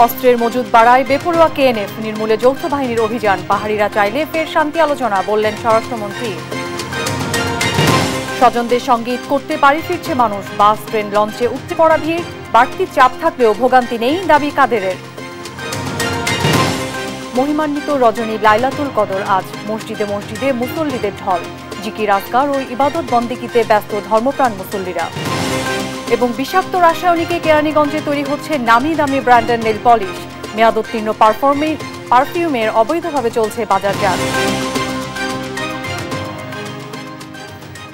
অস্ত্রের মজুদ বাড়ায় বেপরোয়া কেএনএফ, নির্মূলে যৌথ বাহিনীর অভিযান। পাহাড়িরা চাইলে ফের শান্তি আলোচনা, বললেন স্বরাষ্ট্রমন্ত্রী। স্বজনদের সঙ্গে ঈদ করতে বাড়ি ফিরছে মানুষ। বাস, ট্রেন, লঞ্চে উপচে পড়া ভিড়। বাড়তি চাপ থাকলেও ভোগান্তি নেই, দাবি কাদেরের। মহিমান্বিত রজনী লাইলাতুল কদর আজ। মসজিদে মসজিদে মুসল্লিদের ঢল। জিকির, আজকার ও ইবাদত বন্দেগীতে ব্যস্ত ধর্মপ্রাণ মুসল্লিরা। এবং বিষাক্ত রাসায়নিকে কেরানীগঞ্জে তৈরি হচ্ছে নামি দামি ব্র্যান্ডের নেল পলিশ। মেয়াদোত্তীর্ণ পারফিউমের অবৈধভাবে চলছে বাজারজাত।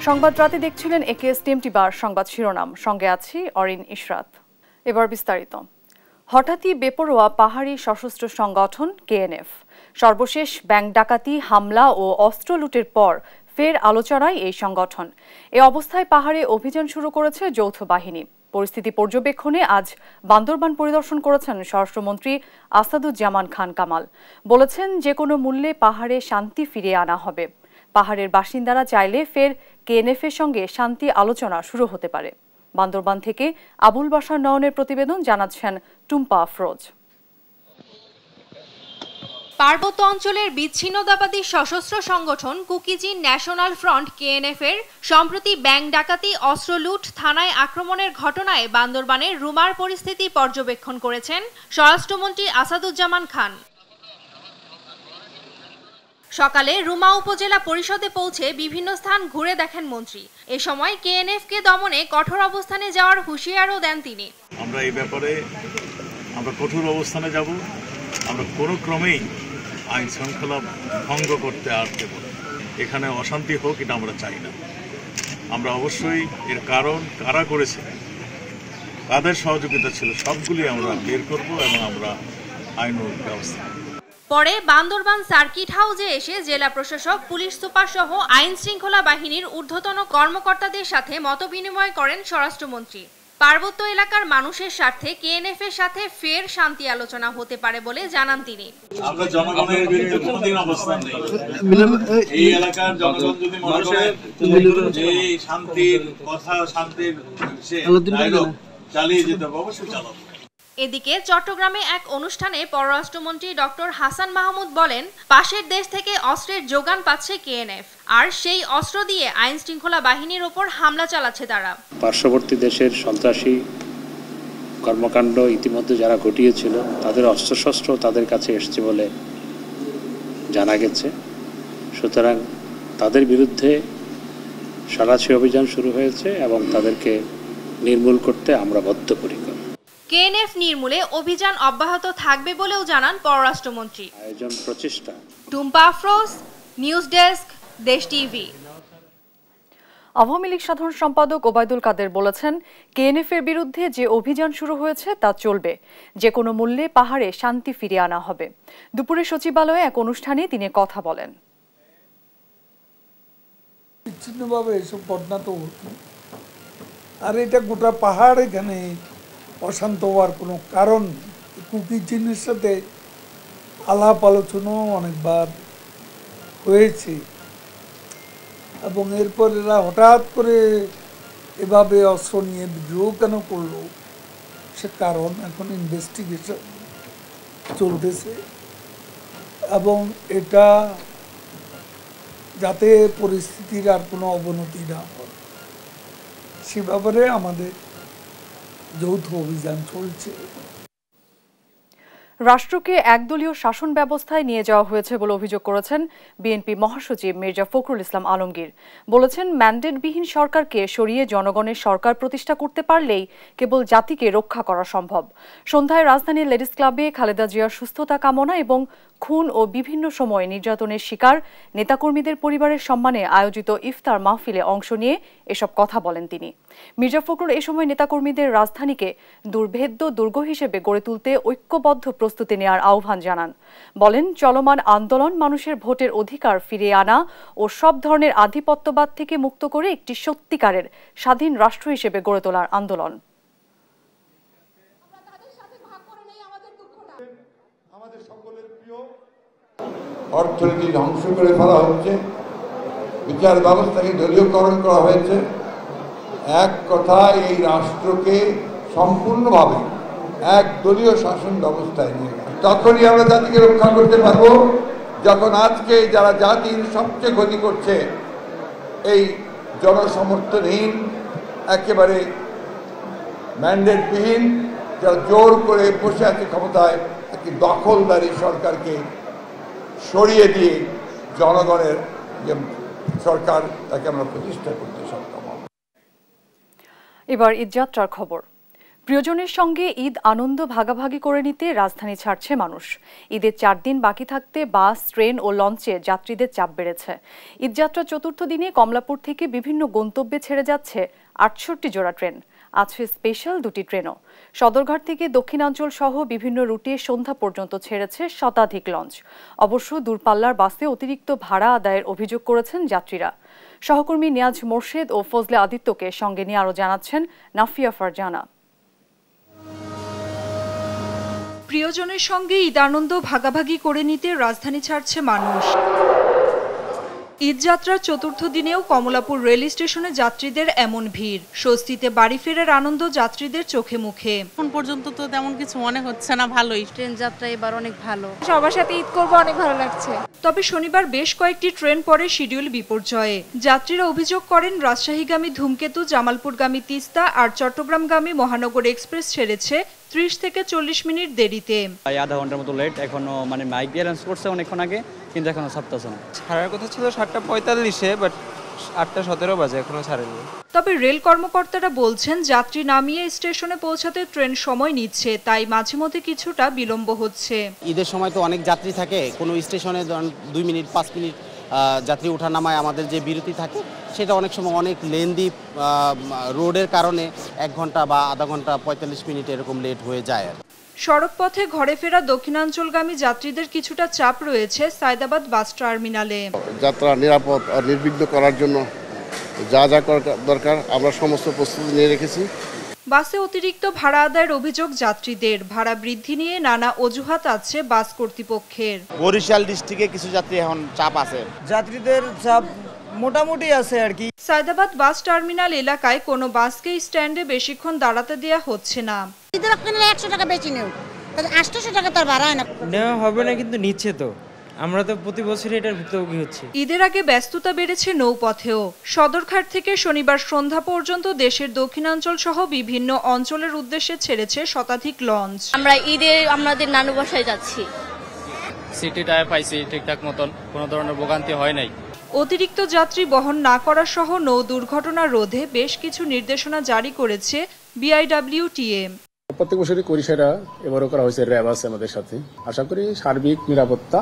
সংবাদ রাতে দেখছিলেন একেএস টিএমটি বার সংবাদ শিরোনাম, সঙ্গে আছি অরিন ইশরাত। এবার বিস্তারিত। হঠাৎই বেপরোয়া পাহাড়ি সশস্ত্র সংগঠন কেএনএফ। সর্বশেষ ব্যাংক ডাকাতি, হামলা ও অস্ত্র লুটের পর ফের আলোচনায় এই সংগঠন। এ অবস্থায় পাহাড়ে অভিযান শুরু করেছে যৌথ বাহিনী। পরিস্থিতি পর্যবেক্ষণে আজ বান্দরবান পরিদর্শন করেছেন স্বরাষ্ট্রমন্ত্রী আসাদুজ্জামান খান কামাল। বলেছেন, যে কোনো মূল্যে পাহাড়ে শান্তি ফিরিয়ে আনা হবে। পাহাড়ের বাসিন্দারা চাইলে ফের কেএনএফের সঙ্গে শান্তি আলোচনা শুরু হতে পারে। বান্দরবান থেকে আবুল বাশার নয়নের প্রতিবেদন, জানাচ্ছেন টুম্পা আফরোজ। পার্বত্য অঞ্চলের বিচ্ছিন্নতাবাদী সশস্ত্র সংগঠন কুকিজিন ন্যাশনাল ফ্রন্ট কেএনএফ এর সম্প্রতি ব্যাংক ডাকাতি, অস্ত্র লুট, থানায় আক্রমণের ঘটনায় বান্দরবানের রুমার পরিস্থিতি পর্যবেক্ষণ করেছেন স্বরাষ্ট্রমন্ত্রী আসাদুজ্জামান খান। সকালে রুমা উপজেলা পরিষদে পৌঁছে বিভিন্ন স্থান ঘুরে দেখেন মন্ত্রী। এ সময় কেএনএফকে দমনে কঠোর অবস্থানে যাওয়ার হুঁশিয়ারও দেন তিনি। আমরা এই ব্যাপারে কঠোর অবস্থানে যাব। আমরা কোনো ক্রমেই আইন শৃঙ্খলা ভঙ্গ করতে আর দেব না। এখানে অশান্তি হোক, এটা আমরা চাই না। আমরা অবশ্যই এর কারণ কারা করেছে, তাদের সহযোগিতা ছিল, সবগুলি আমরা বের করব এবং আমরা আইন ব্যবস্থা। পরে বান্দরবান সার্কিট হাউসে এসে জেলা প্রশাসক, পুলিশ সুপার সহ আইন শৃঙ্খলা বাহিনীর ঊর্ধ্বতন কর্মকর্তাদের সাথে মতবিনিময় করেন স্বরাষ্ট্রমন্ত্রী। পার্বত্য এলাকার মানুষের স্বার্থে কেএনএফ এর সাথে ফের শান্তি আলোচনা হতে পারে বলে জানান তিনি। আমরা জনগণের বিরুদ্ধে কোনোদিন অবস্থান নেই। এই এলাকার জনগণ যদি মনে করেন যে শান্তির কথা, শান্তির চালিয়ে যেতে হবে, অবশ্যই চালাবো। এদিকে চট্টগ্রামে এক অনুষ্ঠানে পররাষ্ট্রমন্ত্রী ডক্টর হাসান মাহমুদ বলেন, পাশের দেশ থেকে অস্ত্রের যোগান পাচ্ছে কেএনএফ, আর সেই অস্ত্র দিয়ে আইন শৃঙ্খলা বাহিনীর ওপর হামলা চালাচ্ছে তারা। পার্শ্ববর্তী দেশের সন্ত্রাসী কর্মকাণ্ড ইতিমধ্যে যারা ঘটিয়েছিল, তাদের অস্ত্রশস্ত্র তাদের কাছে এসছে বলে জানা গেছে। সুতরাং তাদের বিরুদ্ধে সারাশি অভিযান শুরু হয়েছে এবং তাদেরকে নির্মূল করতে আমরা বদ্ধপরিকর। কেএনএফ নির্মূলে অভিযান অব্যাহত থাকবে বলেও জানান পররাষ্ট্রমন্ত্রী। আয়োজন প্রচেষ্টা। টুম্পা আফরোজ, নিউজ ডেস্ক, দেশ টিভি। আওয়ামী লীগ সাধারণ সম্পাদক ওবায়দুল কাদের বলেছেন, কেএনএফ এর বিরুদ্ধে যে অভিযান শুরু হয়েছে তা চলবে। যে কোনো মূল্যে পাহাড়ে শান্তি ফিরিয়ে আনা হবে। দুপুরে সচিবালয়ে এক অনুষ্ঠানে তিনি কথা বলেন। বিচ্ছিন্নভাবে এসব ঘটনা তো আর এটা গোটা পাহাড়, এখানে অশান্ত হওয়ার কোনো কারণ। কুকিজিনের সাথে আলাপ আলোচনাও অনেকবার হয়েছে এবং এরপর এরা হঠাৎ করে এভাবে অস্ত্র নিয়ে বিদ্রোহ কেন করলো, সে কারণ এখন ইনভেস্টিগেশন চলতেছে এবং এটা যাতে পরিস্থিতির আর কোনো অবনতি না হয় সে ব্যাপারে আমাদের যৌথ অভিযান চলছে। রাষ্ট্রকে একদলীয় শাসন ব্যবস্থায় নিয়ে যাওয়া হয়েছে বলে অভিযোগ করেছেন বিএনপি মহাসচিব মির্জা ফখরুল ইসলাম আলমগীর। বলেছেন, ম্যান্ডেটবিহীন সরকারকে সরিয়ে জনগণের সরকার প্রতিষ্ঠা করতে পারলেই কেবল জাতিকে রক্ষা করা সম্ভব। সন্ধ্যায় রাজধানীর লেডিস ক্লাবে খালেদা জিয়ার সুস্থতা কামনা এবং খুন ও বিভিন্ন সময়ে নির্যাতনের শিকার নেতাকর্মীদের পরিবারের সম্মানে আয়োজিত ইফতার মাহফিলে অংশ নিয়ে এসব কথা বলেন তিনি। মির্জা ফখরুল এ সময় নেতাকর্মীদের রাজধানীকে দুর্ভেদ্য দুর্গ হিসেবে গড়ে তুলতে ঐক্যবদ্ধ প্রস্তুতি নেওয়ার আহ্বান জানান। বলেন, চলমান আন্দোলন মানুষের ভোটের অধিকার ফিরিয়ে আনা ও সব ধরনের আধিপত্যবাদ থেকে মুক্ত করে একটি সত্যিকারের স্বাধীন রাষ্ট্র হিসেবে গড়ে তোলার আন্দোলন। অর্থনীতি ধ্বংস করে ফেলা হচ্ছে, বিচার ব্যবস্থাকে দলীয়করণ করা হয়েছে। এক কথায় এই রাষ্ট্রকে সম্পূর্ণভাবে এক দলীয় শাসন ব্যবস্থায় নিয়ে গেল। তখনই আমরা জাতিকে রক্ষা করতে পারবো যখন আজকে যারা জাতির সবচেয়ে ক্ষতি করছে এই জনসমর্থনহীন, একেবারে ম্যান্ডেটবিহীন, যারা জোর করে বসে আছে ক্ষমতায়, একটি দখলদারি সরকারকে সরিয়ে দিয়ে জনগণের যে সরকার তাকে আমরা প্রতিষ্ঠা করতে সক্ষম হব। এবার ঈদযাত্রার খবর। প্রিয়জনের সঙ্গে ঈদ আনন্দ ভাগাভাগি করে নিতে রাজধানী ছাড়ছে মানুষ। ঈদের 4 দিন বাকি থাকতে বাস, ট্রেন ও লঞ্চে যাত্রীদের চাপ বেড়েছে। ঈদযাত্রার চতুর্থ দিনে কমলাপুর থেকে বিভিন্ন গন্তব্যে ছেড়ে যাচ্ছে 68 জোড়া ট্রেন। আছে স্পেশাল 2টি ট্রেনও। সদরঘাট থেকে দক্ষিণাঞ্চল সহ বিভিন্ন রুটে সন্ধ্যা পর্যন্ত ছেড়েছে শতাধিক লঞ্চ। অবশ্য দূরপাল্লার বাসে অতিরিক্ত ভাড়া আদায়ের অভিযোগ করেছেন যাত্রীরা। সহকর্মী নিয়াজ মোর্শেদ ও ফজলে আদিত্যকে সঙ্গে নিয়ে আরও জানাচ্ছেন নাফিয়া ফারজানা। প্রিয়জনের সঙ্গে ঈদ আনন্দ ভাগাভাগি করে নিতে রাজধানী ছাড়ছে মানুষ। ঈদযাত্রার চতুর্থ দিনেও কমলাপুর রেল স্টেশনে যাত্রীদের এমন ভিড়। স্বস্তিতে বাড়ি ফেরার আনন্দ যাত্রীদের চোখে মুখে। এখন পর্যন্ত তো তেমন কিছু মনে হচ্ছে না, ভালোই। ট্রেন যাত্রা এবার অনেক ভালো, সবার সাথে ঈদ করবো, অনেক ভালো লাগছে। তবে শনিবার বেশ কয়েকটি ট্রেন পরে শিডিউল বিপর্যয়ে। যাত্রীরা অভিযোগ করেন রাজশাহীগামী ধূমকেতু, জামালপুরগামী তিস্তা আর চট্টগ্রামগামী মহানগর এক্সপ্রেস ছেড়েছে 30 থেকে 40 মিনিট দেরিতে। আধা ঘন্টার মতো লেট। এখনো মাইক অ্যারেঞ্জ করছে অনেকক্ষণ আগে, কিন্তু এখনো ছাড়তেছে না। ছাড়ার কথা ছিল 7:45-এ, বাট 8:17 বাজে, এখনো ছাড়েনি। তবে রেল কর্মকর্তারা বলছেন যাত্রী নামিয়ে স্টেশনে পৌঁছাতে ট্রেন সময় নিচ্ছে, তাই মাঝে মধ্যে কিছুটা বিলম্ব হচ্ছে। ঈদের সময় তো অনেক যাত্রী থাকে, কোনো স্টেশনে 2 মিনিট 5 মিনিট যাত্রী ওঠা নামায় আমাদের যে বিরতি থাকে সেটা অনেক সময় অনেক লেন্দি রোডের কারণে 1 ঘন্টা বা আধা ঘন্টা 45 মিনিট এরকম লেট হয়ে যায়। সড়ক পথে ঘরে ফেরা দক্ষিণাঞ্চলগামী যাত্রীদের কিছুটা চাপ রয়েছে সায়দাবাদ বাস টার্মিনালে। যাত্রা নিরাপদ আর নির্বিঘ্ন করার জন্য যা যা দরকার আমরা সমস্ত প্রস্তুতি নিয়ে রেখেছি। বাসে অতিরিক্ত ভাড়া আদায়ের অভিযোগ যাত্রীদের। ভাড়া বৃদ্ধি নিয়ে নানা অজুহাত আছে বাস কর্তৃপক্ষের। বরিশাল ডিস্ট্রিক্টে কিছু যাত্রী এখন চাপ আছে, যাত্রীদের চাপ মোটামুটি আছে আর কি। সায়দাবাদ বাস টার্মিনাল এলাকায় কোনো বাসকে স্ট্যান্ডে বেশিক্ষণ দাঁড়াতে দেয়া হচ্ছে না। 100 টাকা বেশি নেও, 800 টাকা তার ভাড়া হয় না। নেওয়া হবে না, কিন্তু নিচ্ছে তো। আমরা তো প্রতি বছর এটার ভুক্তভোগী হচ্ছি। ঈদের আগে ব্যস্ততা বেড়েছে নৌপথেও। সদরঘাট থেকে শনিবার সন্ধ্যা পর্যন্ত দেশের দক্ষিণাঞ্চল সহ বিভিন্ন অঞ্চলের উদ্দেশ্যে ছেড়েছে শতাধিক লঞ্চ। আমরা ঈদে আমাদের নানু বাসায় যাচ্ছি। সিটিটায় পাইছি ঠিকঠাক মতন, কোনো ধরনের ভোগান্তি হয় নাই। অতিরিক্ত যাত্রী বহন না করা সহ নৌ দুর্ঘটনা রোধে বেশ কিছু নির্দেশনা জারি করেছে বিআইডব্লিউটিএ। প্রত্যেক বছরই করি সেটা, এবারও করা হয়েছে। র্যাব আছে আমাদের সাথে, আশা করি সার্বিক নিরাপত্তা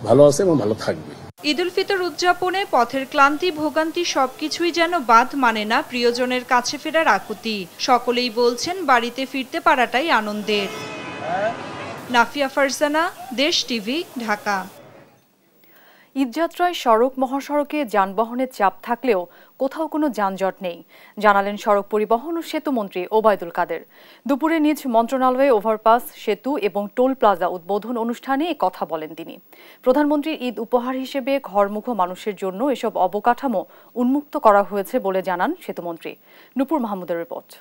ভালো আছে এবং ভালো থাকবে। ঈদ উল ফিতর উদযাপনে পথের ক্লান্তি ভোগান্তি সবকিছুই যেন বাদ মানে না প্রিয়জনের কাছে ফেরার আকুতি। সকলেই বলছেন বাড়িতে ফিরতে পারাটাই আনন্দের। নাফিয়া ফারজানা, দেশ টিভি, ঢাকা। ঈদযাত্রায় সড়ক মহাসড়কে যানবাহনের চাপ থাকলেও কোথাও কোনো যানজট নেই, জানালেন সড়ক পরিবহন ও সেতু মন্ত্রী ওবায়দুল কাদের। দুপুরে নিজ মন্ত্রণালয়ে ওভারপাস, সেতু এবং টোল প্লাজা উদ্বোধন অনুষ্ঠানে এ কথা বলেন তিনি। প্রধানমন্ত্রীর ঈদ উপহার হিসেবে ঘরমুখো মানুষের জন্য এসব অবকাঠামো উন্মুক্ত করা হয়েছে বলে জানান সেতুমন্ত্রী। নূপুর মাহমুদের রিপোর্ট।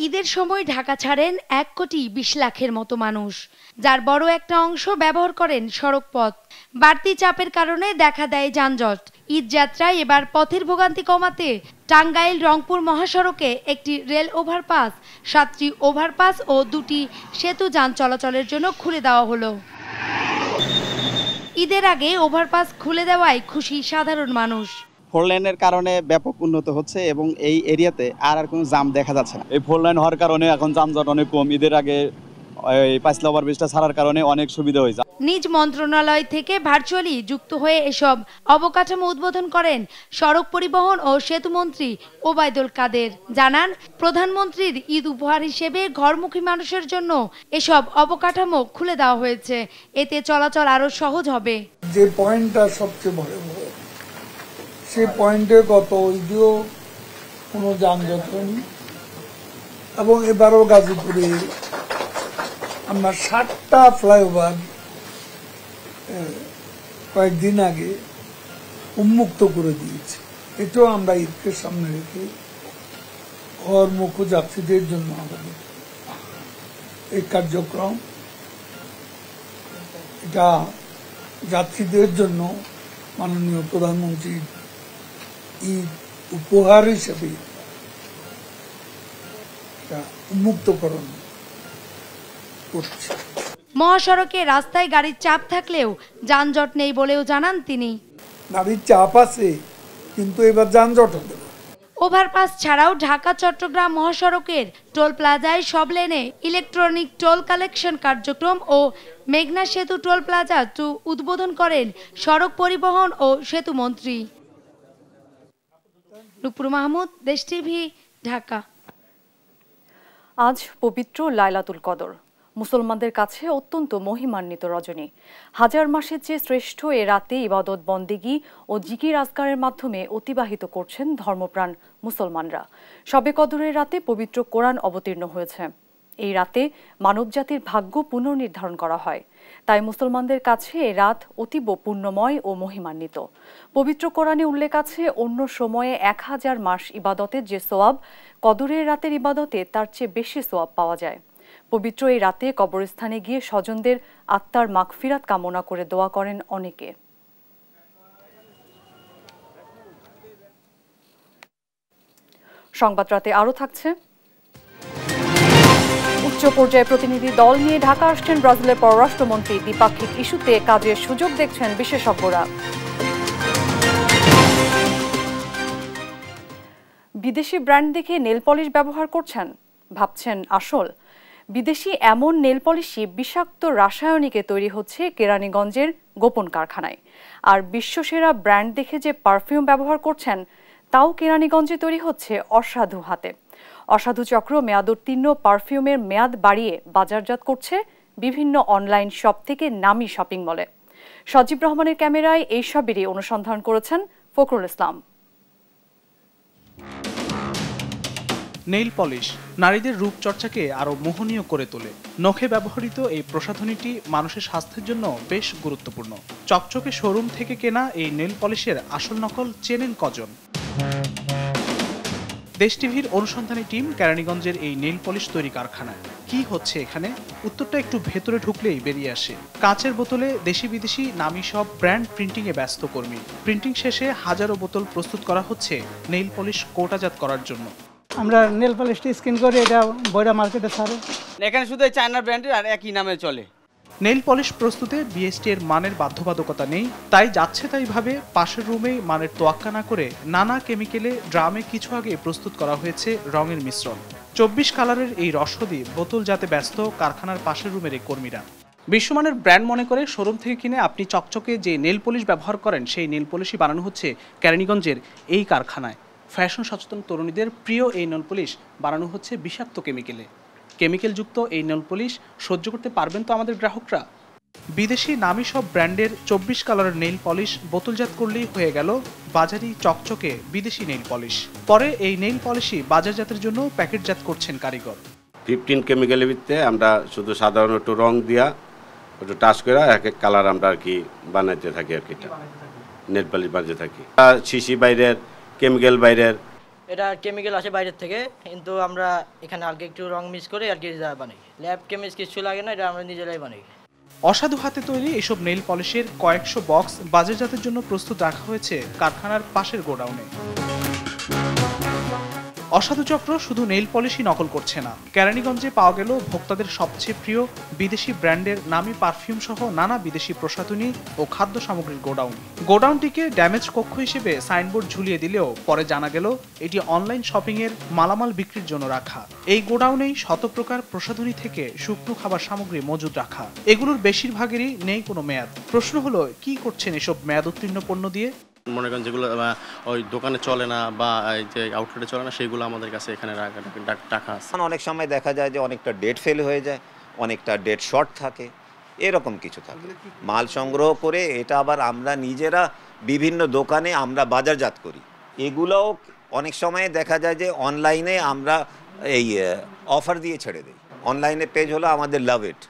ঈদের সময় ঢাকা ছাড়েন 1,20,00,000-এর মতো মানুষ, যার বড় একটা অংশ ব্যবহার করেন সড়কপথ। বাড়তি চাপের কারণে দেখা দেয় যানজট। ঈদযাত্রায় এবার পথের ভোগান্তি কমাতে টাঙ্গাইল রংপুর মহাসড়কে একটি রেল ওভারপাস, 7টি ওভারপাস ও 2টি সেতু যান চলাচলের জন্য খুলে দেওয়া হলো। ঈদের আগে ওভারপাস খুলে দেওয়ায় খুশি সাধারণ মানুষ। 4 লেনের কারণে ব্যাপক উন্নত হচ্ছে এবং এই এরিয়াতে আর কোনো জাম দেখা যাচ্ছে না। এই 4 লেন হওয়ার কারণে এখন যানজট অনেক কম। ঈদের আগে এই 5 ওভারব্রিজটা ছাড়ার কারণে অনেক সুবিধা হয়েছে। নিজ মন্ত্রণালয় থেকে ভার্চুয়ালি যুক্ত হয়ে এসব অবকাঠামো উদ্বোধন করেন সড়ক পরিবহন ও সেতু মন্ত্রী ওবায়দুল কাদের। জানান, প্রধানমন্ত্রীর ঈদ উপহার হিসেবে ঘরমুখী মানুষের জন্য এসব অবকাঠামো খুলে দেওয়া হয়েছে। এতে চলাচল আরো সহজ হবে। যে পয়েন্টটা সবচেয়ে ভয়াবহ, সে পয়েন্টে গত ঈদেও কোনো যানজট হয়নি এবং এবারও গাজীপুরে আমরা 7টা ফ্লাইওভার কয়েকদিন আগে উন্মুক্ত করে দিয়েছি। এটাও আমরা ঈদকে সামনে রেখে ঘরমুখো যাত্রীদের জন্য আমাদের এই কার্যক্রম, এটা যাত্রীদের জন্য মাননীয় প্রধানমন্ত্রীর ঈদ উপহার হিসেবে উন্মুক্তকরণ করছে। মহাসড়কে রাস্তায় গাড়ির চাপ থাকলেও যানজট নেই বলেও জানান তিনি। গাড়ির চাপ আছে, কিন্তু এবার যানজট হবে না। ওভারপাস ছাড়াও ঢাকা চট্টগ্রাম মহাসড়কের টোল প্লাজায় সব লেনে ইলেকট্রনিক টোল কালেকশন কার্যক্রম ও মেঘনা সেতু টোল প্লাজা 2 উদ্বোধন করেন সড়ক পরিবহন ও সেতু মন্ত্রী। নুপুর মাহমুদ, দেশ টিভি, ঢাকা। আজ পবিত্র লাইলাতুল কদর, মুসলমানদের কাছে অত্যন্ত মহিমান্বিত রজনী। হাজার মাসের চেয়ে শ্রেষ্ঠ এ রাতে ইবাদত বন্দেগী ও জিকির আজকারের মাধ্যমে অতিবাহিত করছেন ধর্মপ্রাণ মুসলমানরা। শবে কদরের রাতে পবিত্র কোরআন অবতীর্ণ হয়েছে। এই রাতে মানবজাতির ভাগ্য পুনর্নির্ধারণ করা হয়, তাই মুসলমানদের কাছে এ রাত অতীব পুণ্যময় ও মহিমান্বিত। পবিত্র কোরআনে উল্লেখ আছে, অন্য সময়ে 1000 মাস ইবাদতের যে সোয়াব, কদরের রাতের ইবাদতে তার চেয়ে বেশি সোয়াব পাওয়া যায়। পবিত্র এই রাতে কবরস্থানে গিয়ে স্বজনদের আত্মার মাগফিরাত কামনা করে দোয়া করেন অনেকে। সংবাদ রাতে আরও থাকছে। উচ্চ পর্যায়ে প্রতিনিধি দল নিয়ে ঢাকা আসছেন ব্রাজিলের পররাষ্ট্রমন্ত্রী। দ্বিপাক্ষিক ইস্যুতে কাজের সুযোগ দেখছেন বিশেষজ্ঞরা। বিদেশি ব্র্যান্ড দেখে নেল পলিশ ব্যবহার করছেন, ভাবছেন আসল? বিদেশি এমন নেল পলিশই বিষাক্ত রাসায়নিকে তৈরি হচ্ছে কেরানীগঞ্জের গোপন কারখানায়। আর বিশ্বসেরা ব্র্যান্ড দেখে যে পারফিউম ব্যবহার করছেন, তাও কেরানীগঞ্জে তৈরি হচ্ছে অসাধু হাতে। অসাধু চক্র মেয়াদোত্তীর্ণ পারফিউমের মেয়াদ বাড়িয়ে বাজারজাত করছে বিভিন্ন অনলাইন শপ থেকে নামি শপিং মলে। সজীব রহমানের ক্যামেরায় এইসবেরই অনুসন্ধান করেছেন ফখরুল ইসলাম। নেইল পলিশ নারীদের রূপচর্চাকে আরও মোহনীয় করে তোলে। নখে ব্যবহৃত এই প্রসাধনীটি মানুষের স্বাস্থ্যের জন্য বেশ গুরুত্বপূর্ণ। চকচকে শোরুম থেকে কেনা এই নেইল পলিশের আসল নকল চেনেন কজন? দেশ টিভির অনুসন্ধানী টিম কেরানীগঞ্জের এই নেইল পলিশ তৈরি কারখানায়। কি হচ্ছে এখানে? উত্তরটা একটু ভেতরে ঢুকলেই বেরিয়ে আসে। কাঁচের বোতলে দেশি বিদেশি নামি সব ব্র্যান্ড প্রিন্টিংয়ে ব্যস্ত কর্মী। প্রিন্টিং শেষে হাজারো বোতল প্রস্তুত করা হচ্ছে নেইল পলিশ কোটাজাত করার জন্য। আমরা নেল পলিশটি স্কিন করে এটা বইরা মার্কেটে ছাড়ে। এখানে শুধু চায়না ব্র্যান্ডের আর একই নামে চলে। নেইল পলিশ প্রস্তুতে বিএসটি এর মানের বাধ্যবাধকতা নেই, তাই যাচ্ছে তাই ভাবে পাশের রুমেই মানের তোয়াক্কা না করে নানা কেমিক্যালে ড্রামে কিছু আগে প্রস্তুত করা হয়েছে রঙের মিশ্রণ। 24 কালারের এই রসদি বোতল যাতে ব্যস্ত কারখানার পাশের রুমের এই কর্মীরা। বিশ্বমানের ব্র্যান্ড মনে করে শোরুম থেকে কিনে আপনি চকচকে যে নেল পলিশ ব্যবহার করেন, সেই নেল পলিশই বানানো হচ্ছে কেরানীগঞ্জের এই কারখানায়। ফ্যাশন সচেতন তরুণীদের প্রিয় এই নেল পলিশ বানানো হচ্ছে বিষাক্ত কেমিক্যালযুক্ত এই নেল পলিশ সহ্য করতে পারবেন তো আমাদের গ্রাহকরা? বিদেশি নামি সব ব্র্যান্ডের 24 কালারের নেইল পলিশ বোতলজাত করলেই হয়ে গেল বাজারি চকচকে বিদেশি নেইল পলিশ। পরে এই নেইল পলিশই বাজারজাতের জন্য প্যাকেটজাত করছেন কারিগর। 15 কেমিক্যালের ভিত্তিতে আমরা শুধু সাধারণ একটু রং দিয়া একটু টাচ করে এক এক কালার আমরা আর কি বানাইতে থাকি আর কি, নেইল পলিশ বানাতে থাকি। শিশি বাইরের, কেমিক্যাল বাইরের, এটা কেমিক্যাল আসে বাইরের থেকে, কিন্তু আমরা এখানে আগে একটু রং মিক্স করে আর কি বানাই। ল্যাব কেমিক্যাল কিছু লাগে না, এটা আমরা নিজেরাই বানাই। অসাধু হাতে তৈরি এসব নেইল পলিশের কয়েকশো বক্স বাজারজাতের জন্য প্রস্তুত রাখা হয়েছে কারখানার পাশের গোডাউনে। অসাধু চক্র শুধু নেইল পলিশই নকল করছে না, কেরানীগঞ্জে পাওয়া গেল ভোক্তাদের সবচেয়ে প্রিয় বিদেশি ব্র্যান্ডের নামি পারফিউম সহ নানা বিদেশি প্রসাধনী ও খাদ্য সামগ্রীর গোডাউনটিকে ড্যামেজ কক্ষ হিসেবে সাইনবোর্ড ঝুলিয়ে দিলেও পরে জানা গেল এটি অনলাইন শপিংয়ের মালামাল বিক্রির জন্য রাখা। এই গোডাউনেই শত প্রকার প্রসাধনী থেকে শুকনো খাবার সামগ্রী মজুদ রাখা। এগুলোর বেশিরভাগেরই নেই কোনো মেয়াদ। প্রশ্ন হলো, কি করছেন এসব মেয়াদ উত্তীর্ণ পণ্য দিয়ে? মনে করেন যেগুলো ওই দোকানে চলে না বা এই যে আউটলেটে চলে না, সেগুলো আমাদের কাছে এখানে টাকা আছে। অনেক সময় দেখা যায় যে অনেকটা ডেট ফেল হয়ে যায়, অনেকটা ডেট শর্ট থাকে, এরকম কিছু থাকে। মাল সংগ্রহ করে এটা আবার আমরা নিজেরা বিভিন্ন দোকানে আমরা বাজারজাত করি। এগুলোও অনেক সময় দেখা যায় যে অনলাইনে আমরা এই অফার দিয়ে ছেড়ে দিই। অনলাইনে পেজ হলো আমাদের লাভ ইট।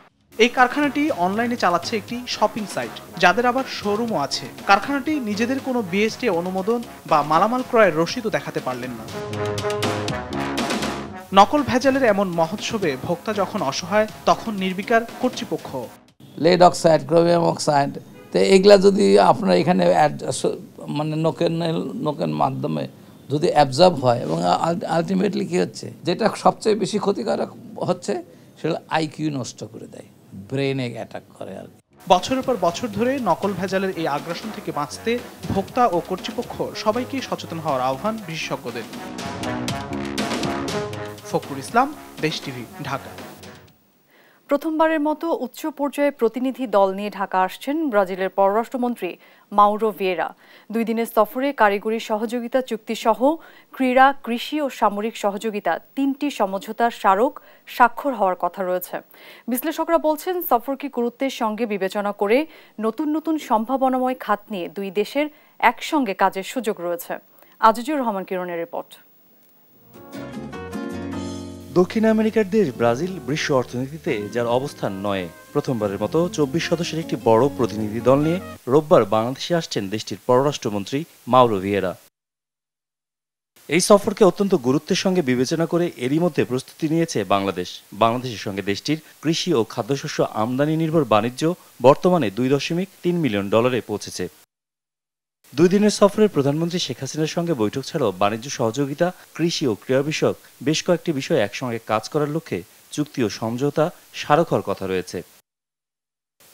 এই কারখানাটি অনলাইনে চালাচ্ছে একটি শপিং সাইট, যাদের আবার শোরুমও আছে। কারখানাটি নিজেদের কোনো বিএসটি অনুমোদন বা মালামাল ক্রয়ের রসিদও দেখাতে পারলেন না। নকল ভেজালের এমন মহোৎসবে ভোক্তা যখন অসহায় তখন নির্বিকার কর্তৃপক্ষ। লেড অক্সাইড, ক্রোমিয়াম অক্সাইড, তো এগুলা যদি আপনার এখানে মানে নখের মাধ্যমে যদি অ্যাবজর্ব হয় এবং আলটিমেটলি কী হচ্ছে, যেটা সবচেয়ে বেশি ক্ষতিকারক হচ্ছে সেটা আইকিউ নষ্ট করে দেয়, ব্রেনে অ্যাটাক করে আর কি। বছরের পর বছর ধরে নকল ভেজালের এই আগ্রাসন থেকে বাঁচতে ভোক্তা ও কর্তৃপক্ষ সবাইকে সচেতন হওয়ার আহ্বান বিশেষজ্ঞদের। ফখরুল ইসলাম, দেশ টিভি, ঢাকা। প্রথমবারের মতো উচ্চ পর্যায়ে প্রতিনিধি দল নিয়ে ঢাকা আসছেন ব্রাজিলের পররাষ্ট্রমন্ত্রী মাউরো ভিয়েরা। 2 দিনের সফরে কারিগরি সহযোগিতা চুক্তিসহ ক্রীড়া, কৃষি ও সামরিক সহযোগিতা 3টি সমঝোতার স্মারক স্বাক্ষর হওয়ার কথা রয়েছে। বিশ্লেষকরা বলছেন, সফরকে গুরুত্বের সঙ্গে বিবেচনা করে নতুন নতুন সম্ভাবনাময় খাত নিয়ে 2 দেশের একসঙ্গে কাজের সুযোগ রয়েছে। আজিজুর রহমান কিরণের রিপোর্ট। দক্ষিণ আমেরিকার দেশ ব্রাজিল বিশ্ব অর্থনীতিতে যার অবস্থান নয়ে, প্রথমবারের মতো 24 সদস্যের একটি বড় প্রতিনিধি দল নিয়ে রোববার বাংলাদেশে আসছেন দেশটির পররাষ্ট্রমন্ত্রী মাউরো ভিয়েরা। এই সফরকে অত্যন্ত গুরুত্বের সঙ্গে বিবেচনা করে এরই মধ্যে প্রস্তুতি নিয়েছে বাংলাদেশ। বাংলাদেশের সঙ্গে দেশটির কৃষি ও খাদ্যশস্য আমদানি নির্ভর বাণিজ্য বর্তমানে $2.3 মিলিয়ন পৌঁছেছে। 2 দিনের সফরের প্রধানমন্ত্রী শেখ হাসিনার সঙ্গে বৈঠক ছাড়াও বাণিজ্য সহযোগিতা, কৃষি ও ক্রীড়া বিষয়ক বেশ কয়েকটি বিষয়ে একসঙ্গে কাজ করার লক্ষ্যে চুক্তি ও সমঝোতা স্মারক হওয়ার কথা রয়েছে।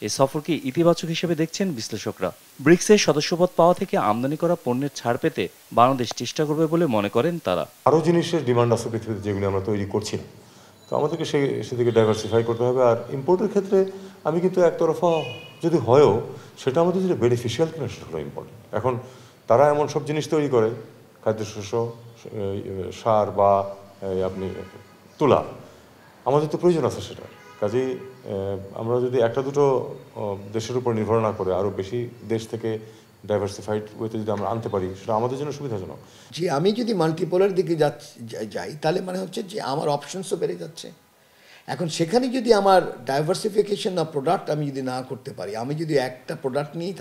এই সফরকে ইতিবাচক হিসেবে দেখছেন বিশ্লেষকরা। ব্রিক্সের সদস্যপদ পাওয়া থেকে আমদানি করা পণ্যের ছাড় পেতে বাংলাদেশ চেষ্টা করবে বলে মনে করেন তারা। আরও জিনিসের ডিমান্ড আছে পৃথিবীতে যেগুলো আমরা তৈরি করছি না, তো আমাদেরকে সেদিকে ডাইভার্সিফাই করতে হবে। আর ইম্পোর্টের ক্ষেত্রে আমি কিন্তু একতরফা যদি হয়ও সেটা আমাদের যেটা বেনিফিশিয়াল কিনা সেটা হলো ইম্পর্টেন্ট। এখন তারা এমন সব জিনিস তৈরি করে, খাদ্যশস্য, সার বা আপনি তুলা, আমাদের তো প্রয়োজন আছে সেটা। কাজেই আমরা যদি একটা দুটো দেশের উপর নির্ভর না করে আরও বেশি দেশ থেকে ডাইভার্সিফাইড ওয়েতে যদি আমরা আনতে পারি সেটা আমাদের জন্য সুবিধাজনক। যে আমি যদি মাল্টিপোলার দিকে যাই তাহলে মানে হচ্ছে যে আমার অপশনসও বেড়ে যাচ্ছে। এখন সেখানে যদি আমার ডাইভার্সিফিকেশন অফ প্রোডাক্ট আমি যদি না করতে পারি, আমি যদি একটা প্রোডাক্ট নিয়েই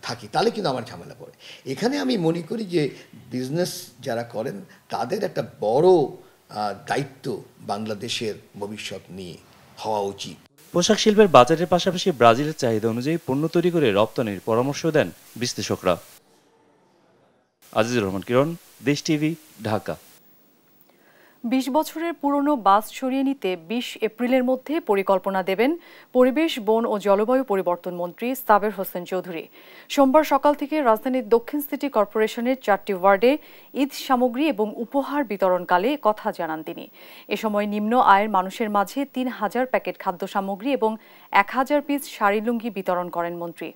থাকি তাহলে কিন্তু আমার ঝামেলা পড়ে। এখানে আমি মনে করি যে বিজনেস যারা করেন তাদের একটা বড় দায়িত্ব বাংলাদেশের ভবিষ্যৎ নিয়ে হওয়া উচিত। পোশাক শিল্পের বাজারের পাশাপাশি ব্রাজিলের চাহিদা অনুযায়ী পণ্য তৈরি করে রপ্তানির পরামর্শ দেন বিশ্লেষকরা। আজিজুর রহমান কিরণ, দেশ টিভি, ঢাকা। 20 বছরের পুরনো বাস সরিয়ে নিতে 20 এপ্রিলের মধ্যে পরিকল্পনা দেবেন পরিবেশ, বন ও জলবায়ু পরিবর্তন মন্ত্রী সাবের হোসেন চৌধুরী। সোমবার সকাল থেকে রাজধানীর দক্ষিণ সিটি কর্পোরেশনের 4টি ওয়ার্ডে ঈদ সামগ্রী এবং উপহার বিতরণকালে কথা জানান তিনি। এ সময় নিম্ন আয়ের মানুষের মাঝে 3000 প্যাকেট খাদ্য সামগ্রী এবং 1000 পিস শাড়ি লুঙ্গি বিতরণ করেন মন্ত্রী।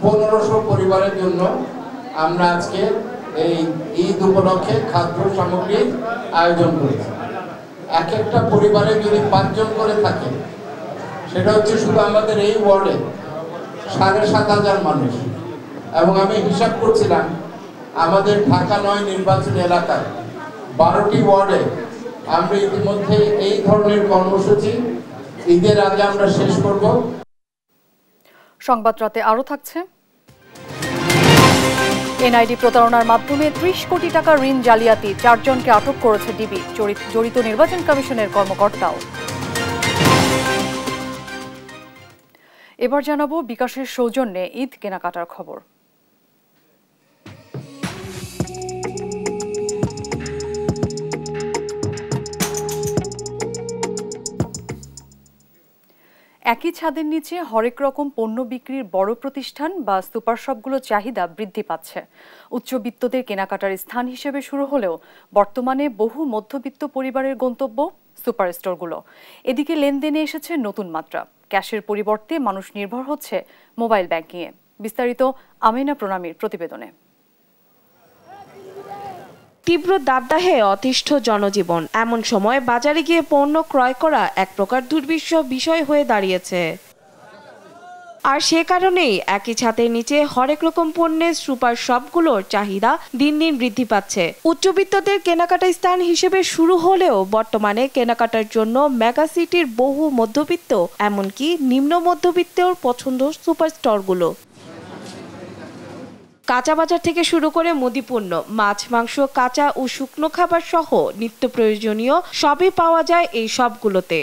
পনেরোশো পরিবারের জন্য আমরা আজকে এই ঈদ উপলক্ষে খাদ্য সামগ্রী আয়োজন করেছি। এক একটা পরিবারে যদি 5 জন করে থাকে, সেটা হচ্ছে শুধু আমাদের এই ওয়ার্ডে 7,500 মানুষ। এবং আমি হিসাব করছিলাম আমাদের ঢাকা 9 নির্বাচনী এলাকায় 12টি ওয়ার্ডে আমরা ইতিমধ্যে এই ধরনের কর্মসূচি ঈদের আগে আমরা শেষ করব। সংবাদ রাতে আরো থাকছে। এনআইডি প্রতারণার মাধ্যমে 30 কোটি টাকা ঋণ জালিয়াতি, 4 জনকে আটক করেছে ডিবি, জড়িত নির্বাচন কমিশনের কর্মকর্তাও। এবার জানাবো বিকাশের সৌজন্যে ঈদ কেনাকাটার খবর। একই ছাদের নিচে হরেক রকম পণ্য বিক্রির বড় প্রতিষ্ঠান বা সুপার শপগুলোর চাহিদা বৃদ্ধি পাচ্ছে। উচ্চবিত্তদের কেনাকাটার স্থান হিসেবে শুরু হলেও বর্তমানে বহু মধ্যবিত্ত পরিবারের গন্তব্য সুপার স্টোরগুলো। এদিকে লেনদেনে এসেছে নতুন মাত্রা। ক্যাশের পরিবর্তে মানুষ নির্ভর হচ্ছে মোবাইল ব্যাংকিংয়ে। বিস্তারিত আমিনা প্রণামীর প্রতিবেদনে। তীব্র দাবদাহে অতিষ্ঠ জনজীবন। এমন সময় বাজারে গিয়ে পণ্য ক্রয় করা এক প্রকার দুর্বিষহ বিষয় হয়ে দাঁড়িয়েছে। আর সে কারণেই একই ছাদের নিচে হরেক রকম পণ্যের সুপার শপগুলোর চাহিদা দিন দিন বৃদ্ধি পাচ্ছে। উচ্চবিত্তদের কেনাকাটা স্থান হিসেবে শুরু হলেও বর্তমানে কেনাকাটার জন্য মেগা সিটির বহু মধ্যবিত্ত এমনকি নিম্ন মধ্যবিত্তের পছন্দ সুপার স্টোরগুলো। কাঁচা বাজার থেকে শুরু করে মুদিপণ্য, মাছ মাংস, কাঁচা ও শুকনো খাবার সহ নিত্য প্রয়োজনীয় সবই পাওয়া যায় এই সবগুলোতে।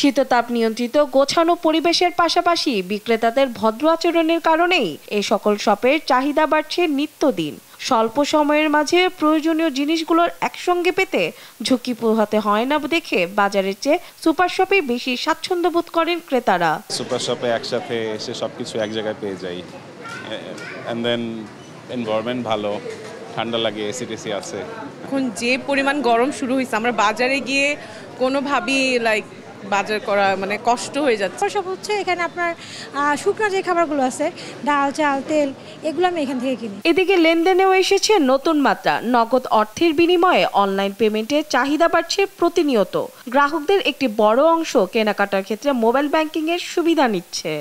শীততাপ নিয়ন্ত্রিত গোছানো পরিবেশের পাশাপাশি বিক্রেতাদের ভদ্র আচরণের কারণেই এই সকল শপের চাহিদা বাড়ছে নিত্যদিন। স্বল্প সময়ের মাঝে প্রয়োজনীয় জিনিসগুলোর একসঙ্গে পেতে ঝুঁকি পোহাতে হয় না দেখে বাজারের চেয়ে সুপার শপে বেশি স্বাচ্ছন্দ্য বোধ করেন ক্রেতারা। সুপার শপে একসাথে এসে সবকিছু এক জায়গায় পেয়ে যাই, এন্ড দেন এনভায়রনমেন্ট ভালো, ঠান্ডা লাগে, এসি টেসি আছে। এখন যে পরিমাণ গরম শুরু হয়েছে, আমরা বাজারে গিয়ে কোনোভাবেই বাজার করা কষ্ট হয়ে যাচ্ছে। সব হচ্ছে এখানে আপনার শুকনো যে খাবারগুলো আছে, ডাল, চাল, তেল, এগুলো আমি এখান থেকে কিনি। এদিকে লেনদেনেও এসেছে নতুন মাত্রা। নগদ অর্থের বিনিময়ে অনলাইন পেমেন্টের চাহিদা বাড়ছে প্রতিনিয়ত। গ্রাহকদের একটি বড় অংশ কেনাকাটার ক্ষেত্রে মোবাইল ব্যাংকিং এর সুবিধা নিচ্ছে।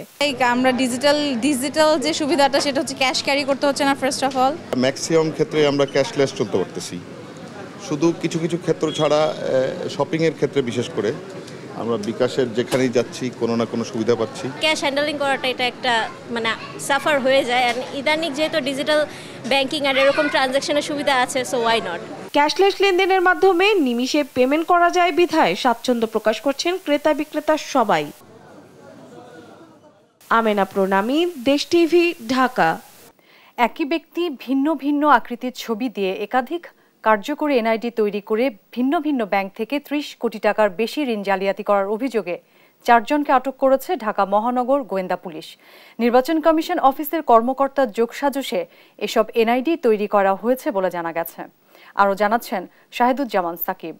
আমরা ডিজিটাল যে সুবিধাটা, সেটা হচ্ছে ক্যাশ ক্যারি করতে হচ্ছে না ফার্স্ট অফ অল। ম্যাক্সিমাম ক্ষেত্রে আমরা ক্যাশলেস চলতে পারতেছি, শুধু কিছু কিছু ক্ষেত্র ছাড়া শপিং এর ক্ষেত্রে বিশেষ করে আমরা বিকাশের যেখানেই যাচ্ছি কোনো না কোনো সুবিধা পাচ্ছি। ক্যাশ হ্যান্ডলিং করাটা এটা একটা সাফার হয়ে যায়। আর ইদানিং যেহেতু ডিজিটাল ব্যাংকিং আর এরকম ট্রানজ্যাকশনের সুবিধা আছে, সো ওয়াই নট। ক্যাশলেস লেনদেনের মাধ্যমে নিমিষে পেমেন্ট করা যায় বিধায় স্বাচ্ছন্দ্য প্রকাশ করছেন ক্রেতা বিক্রেতা সবাই। আমেনা প্রণামী, দেশ টিভি, ঢাকা। একই ব্যক্তি ভিন্ন ভিন্ন আকৃতির ছবি দিয়ে একাধিক কার্যকরী এনআইডি তৈরি করে ভিন্ন ভিন্ন ব্যাংক থেকে ৩০ কোটি টাকার বেশি ঋণ জালিয়াতি করার অভিযোগে ৪ জনকে আটক করেছে ঢাকা মহানগর গোয়েন্দা পুলিশ। নির্বাচন কমিশন অফিসের কর্মকর্তার যোগসাজশে এসব এনআইডি তৈরি করা হয়েছে বলে জানা গেছে। আরও জানাচ্ছেন শাহিদুজ্জামান সাকিব।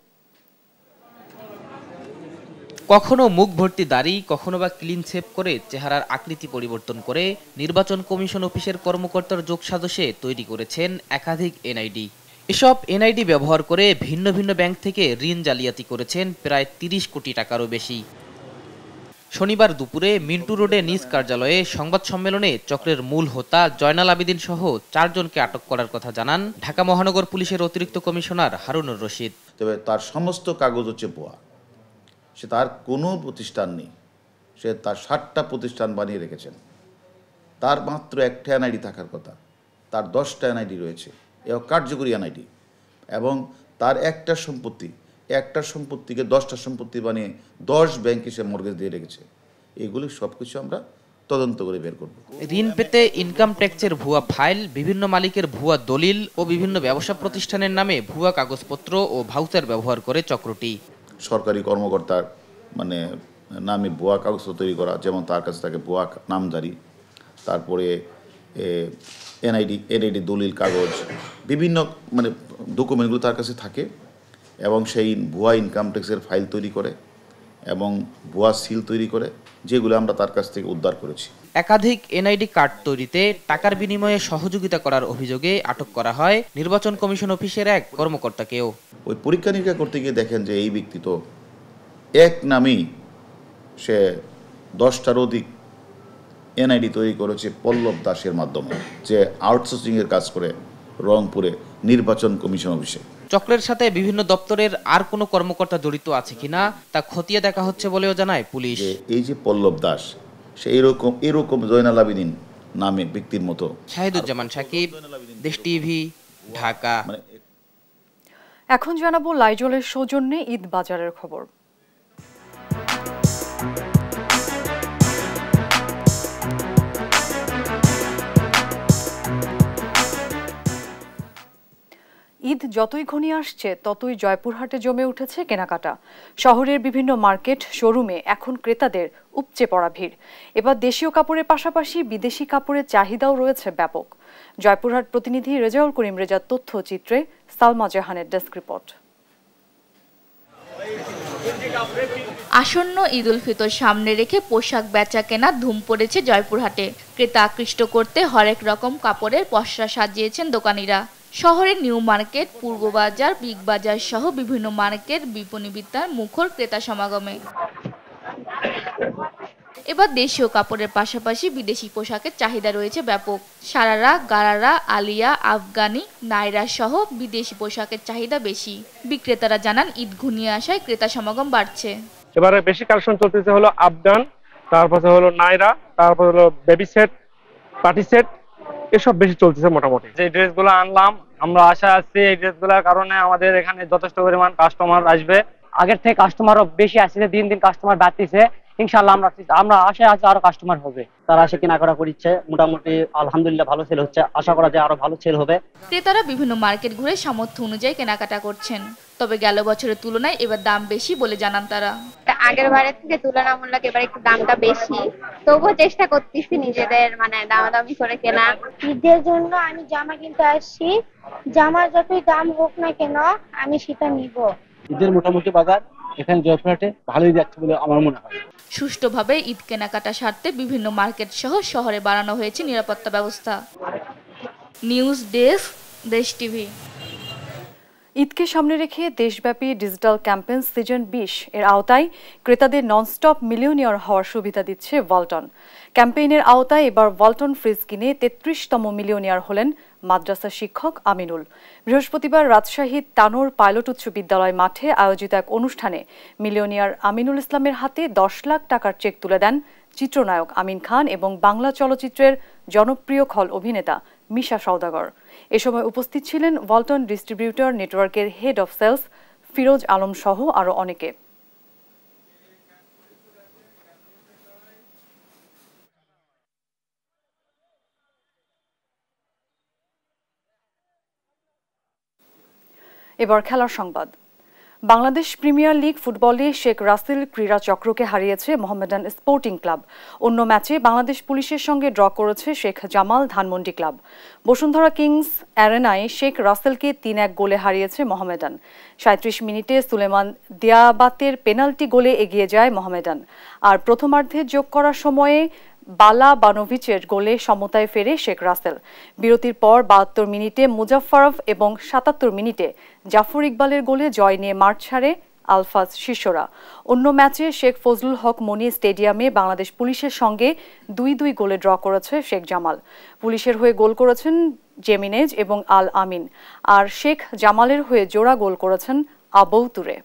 কখনো মুখ ভর্তি দাড়ি, কখনো বা ক্লিন শেভ করে চেহারার আকৃতি পরিবর্তন করে নির্বাচন কমিশন অফিসের কর্মকর্তার যোগসাজশে তৈরি করেছেন একাধিক এনআইডি। এসব এনআইডি ব্যবহার করে ভিন্ন ভিন্ন ব্যাংক থেকে ঋণ জালিয়াতি করেছেন প্রায় ৩০ কোটি টাকারও বেশি। শনিবার দুপুরে মিন্টু রোডে নিজ কার্যালয়ে সংবাদ সম্মেলনে চক্রের মূল হোতা জয়নাল আবেদিন সহ ৪ জনকে আটক করার কথা জানান ঢাকা মহানগর পুলিশের অতিরিক্ত কমিশনার হারুনুর রশিদ। তবে তার সমস্ত কাগজ হচ্ছে ভুয়া, সে তার কোনো প্রতিষ্ঠান নেই, সে তার 60টা প্রতিষ্ঠান বানিয়ে রেখেছেন। তার মাত্র একটা এনআইডি থাকার কথা, তার 10টা এনআইডি রয়েছে, এ কার্যকরী এনআইডি, এবং তার একটা সম্পত্তিকে 10টা সম্পত্তি বানিয়ে 10 ব্যাংকে সে মর্গেজ দিয়ে রেখেছে। এগুলি সবকিছু আমরা তদন্ত করে বের করব। ঋণ পেতে ইনকাম ট্যাক্সের ভুয়া ফাইল, বিভিন্ন মালিকের ভুয়া দলিল ও বিভিন্ন ব্যবসা প্রতিষ্ঠানের নামে ভুয়া কাগজপত্র ও ভাউচার ব্যবহার করে চক্রটি। সরকারি কর্মকর্তার নামে ভুয়া কাগজ তৈরি করা, যেমন তার কাছে থাকে ভুয়া নামজারি, তারপরে এনআইডি দলিল কাগজ, বিভিন্ন ডকুমেন্টগুলো তার কাছে থাকে, এবং সেই ভুয়া ইনকাম ট্যাক্সের ফাইল তৈরি করে এবং ভুয়া সিল তৈরি করে, যেগুলো আমরা তার কাছ থেকে উদ্ধার করেছি। একাধিক এনআইডি কার্ড তৈরিতে টাকার বিনিময়ে সহযোগিতা করার অভিযোগে আটক করা হয় নির্বাচন কমিশন অফিসের এক কর্মকর্তাকেও। ওই পরীক্ষা নিরীক্ষা করতে গিয়ে দেখেন যে এই ব্যক্তি তো এক নামেই সে 10টার অধিক এনআইডি তৈরি করেছে পল্লব দাসের মাধ্যমে, যে আউটসোর্সিংয়ের কাজ করে রংপুরে নির্বাচন কমিশন অফিসে। চক্রের সাথে বিভিন্ন দপ্তরের আর কোনো কর্মকর্তা জড়িত আছে কিনা তা খতিয়ে দেখা হচ্ছে বলেও জানায় পুলিশ। এই যে পল্লব দাস, সে এরকম জয়নাল আবেদিন নামে ব্যক্তির মতো। শাহিদুজ্জামান সাকিব, দেশ টিভি, ঢাকা। এখন জানাবো লাইজলের সৌজন্যে ঈদ বাজারের খবর। ঈদ যতই ঘনিয়ে আসছে ততই জয়পুরহাটে জমে উঠেছে কেনাকাটা। শহরের বিভিন্ন মার্কেট, শোরুমে এখন ক্রেতাদের উপচে পড়া ভিড়। এবার দেশীয় কাপড়ের পাশাপাশি বিদেশি কাপড়ের চাহিদাও রয়েছে ব্যাপক। জয়পুরহাট প্রতিনিধি রেজাউল করিম রেজার তথ্যচিত্রে সালমা জাহানের ডেস্ক রিপোর্ট। আসন্ন ঈদ উল ফিতর সামনে রেখে পোশাক বেচা কেনা ধুম পড়েছে জয়পুরহাটে। ক্রেতা আকৃষ্ট করতে হরেক রকম কাপড়ের পসরা সাজিয়েছেন দোকানিরা। শহরের নিউ মার্কেট, পূর্ব বাজার, বিগ বাজার সহ বিভিন্ন মার্কেট বিপণী বিতান মুখর ক্রেতা সমাগমে। এবার দেশীয় কাপড়ের পাশাপাশি বিদেশি পোশাকের চাহিদা রয়েছে ব্যাপক। সারারা, গারারা, আলিয়া, আফগানি, নাইরা সহ বিদেশি পোশাকের চাহিদা বেশি। বিক্রেতারা জানান ঈদ ঘনিয়ে আসায় ক্রেতা সমাগম বাড়ছে। এবারে বেশি কালেকশন চলতেছে হলো আফগান, তারপর হলো নাইরা, তারপর হলো বেবি সেট, পার্টি সেট, এসব বেশি চলতেছে মোটামুটি। যে ড্রেসগুলো আনলাম আমরা আশা আছি এই ড্রেসগুলোর কারণে আমাদের এখানে যথেষ্ট পরিমাণ কাস্টমার আসবে। আগের থেকে কাস্টমারও বেশি আসছে, দিন দিন কাস্টমার বাড়তেছে। ইনশাআল্লাহ আমরা আশায় আছি আরো কাস্টমার হবে। তারা এসে কেনাকাটা করছে, মোটামুটি আলহামদুলিল্লাহ ভালো সেল হচ্ছে। আশা করা যায় আরো ভালো সেল হবে। ক্রেতারা বিভিন্ন মার্কেট ঘুরে সামর্থ্য অনুযায়ী কেনাকাটা করছেন। তবে গেল বছরের তুলনায় এবার দাম বেশি বলে জানান তারা। আগের বারের থেকে তুলনামূলক এবার একটু দামটা বেশি, তবুও চেষ্টা করতেছি নিজেদের দামাদামি করে কেনা। ঈদের জন্য আমি জামা কিনতে আসছি, জামা যতই দাম হোক না কেন আমি সেটা নিব। ঈদের মোটামুটি বাজার এখানে জয়পুরহাটে ভালোই যাচ্ছে বলে আমার মনে হয়। সুষ্ঠুভাবে ঈদ কেনাকাটা সারতে বিভিন্ন মার্কেট সহ শহরে বাড়ানো হয়েছে নিরাপত্তা ব্যবস্থা। নিউজ ডেস্ক, দেশ টিভি। ঈদকে সামনে রেখে দেশব্যাপী ডিজিটাল ক্যাম্পেইন সিজন 20 এর আওতায় ক্রেতাদের ননস্টপ মিলিয়নিয়ার হওয়ার সুবিধা দিচ্ছে ওয়ালটন। ক্যাম্পেইনের আওতায় এবার ওয়ালটন ফ্রিজ কিনে 33তম মিলিয়নিয়ার হলেন মাদ্রাসা শিক্ষক আমিনুল। বৃহস্পতিবার রাজশাহীর তানোর পাইলট উচ্চ বিদ্যালয় মাঠে আয়োজিত এক অনুষ্ঠানে মিলিয়নিয়ার আমিনুল ইসলামের হাতে 10 লাখ টাকার চেক তুলে দেন চিত্রনায়ক আমিন খান এবং বাংলা চলচ্চিত্রের জনপ্রিয় খল অভিনেতা মিশা সওদাগর। এ সময় উপস্থিত ছিলেন ওয়ালটন ডিস্ট্রিবিউটর নেটওয়ার্কের head of sales Firoz Alam সহ আরও অনেকে। এবার খেলার সংবাদ। বাংলাদেশ প্রিমিয়ার লিগ ফুটবলে শেখ রাসেল ক্রীড়া চক্রকে হারিয়েছে মোহামেডান স্পোর্টিং ক্লাব। অন্য ম্যাচে বাংলাদেশ পুলিশের সঙ্গে ড্র করেছে শেখ জামাল ধানমন্ডি ক্লাব। বসুন্ধরা কিংস অ্যারেনায় শেখ রাসেলকে 3-1 গোলে হারিয়েছে মোহামেডান। 37 মিনিটে সুলেমান দিয়াবাতের পেনাল্টি গোলে এগিয়ে যায় মোহামেডান। আর প্রথমার্ধে যোগ করার সময়ে বালা বানোভিচের গোলে সমতায় ফেরে শেখ রাসেল। বিরতির পর 72 মিনিটে মুজাফফরভ এবং 77 মিনিটে জাফর ইকবালের গোলে জয় নিয়ে মাঠ ছাড়ে আলফাজ শিষ্যরা। অন্য ম্যাচে শেখ ফজলুল হক মনি স্টেডিয়ামে বাংলাদেশ পুলিশের সঙ্গে 2-2 গোলে ড্র করেছে শেখ জামাল। পুলিশের হয়ে গোল করেছেন জেমিনেজ এবং আল আমিন, আর শেখ জামালের হয়ে জোড়া গোল করেছেন আবৌ তুরে।